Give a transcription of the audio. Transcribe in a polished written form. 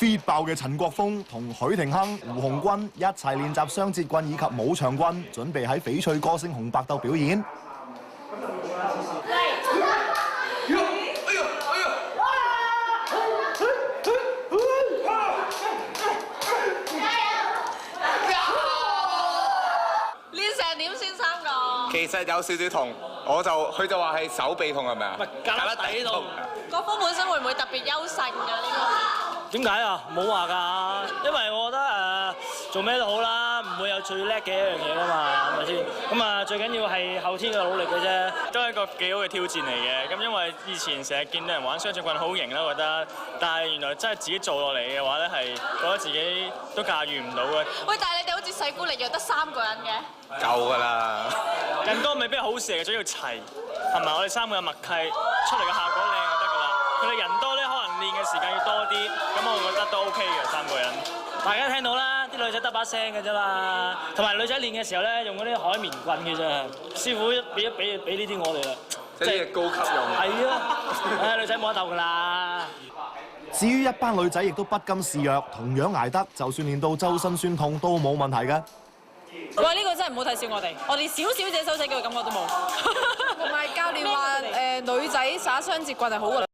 fit 爆嘅陳國峰同許廷鏗、胡鴻鈞一齊練習雙節棍以及舞長棍，準備喺翡翠歌星紅白鬥表演。其實有少少痛，佢就話係手臂痛係咪啊？胳肋底痛。國峰本身會唔會特別優勝㗎呢個？點解啊？冇話㗎，因為我覺得做咩都好啦，唔會有最叻嘅一樣嘢㗎嘛，係咪先？咁啊，最緊要係後天嘅努力嘅啫，都係一個幾好嘅挑戰嚟嘅。咁因為以前成日見到人玩雙節棍好型啦，我覺得，但係原來真係自己做落嚟嘅話咧，係覺得自己都駕馭唔到嘅。喂，但係你哋好似細姑力弱得3個人嘅。夠㗎啦！人多未必係好事嚟嘅，最要齊，係咪？我哋3個有默契，出嚟嘅效果靚就得㗎啦。佢哋人多咧，可能練嘅時間要多啲，咁我覺得都 OK 嘅3個人。大家聽到啦，啲女仔得把聲嘅啫嘛，同埋女仔練嘅時候咧，用嗰啲海綿棍嘅啫。師傅俾呢啲我哋啦，即係高級用。係啊，女仔冇得鬥㗎啦。至於一班女仔亦都不甘示弱，同樣捱得，就算練到周身酸痛都冇問題嘅。喂，呢個真係唔好睇小我哋少少隻手仔嘅感覺都冇。同埋教練話女仔耍雙節棍係好㗎啦。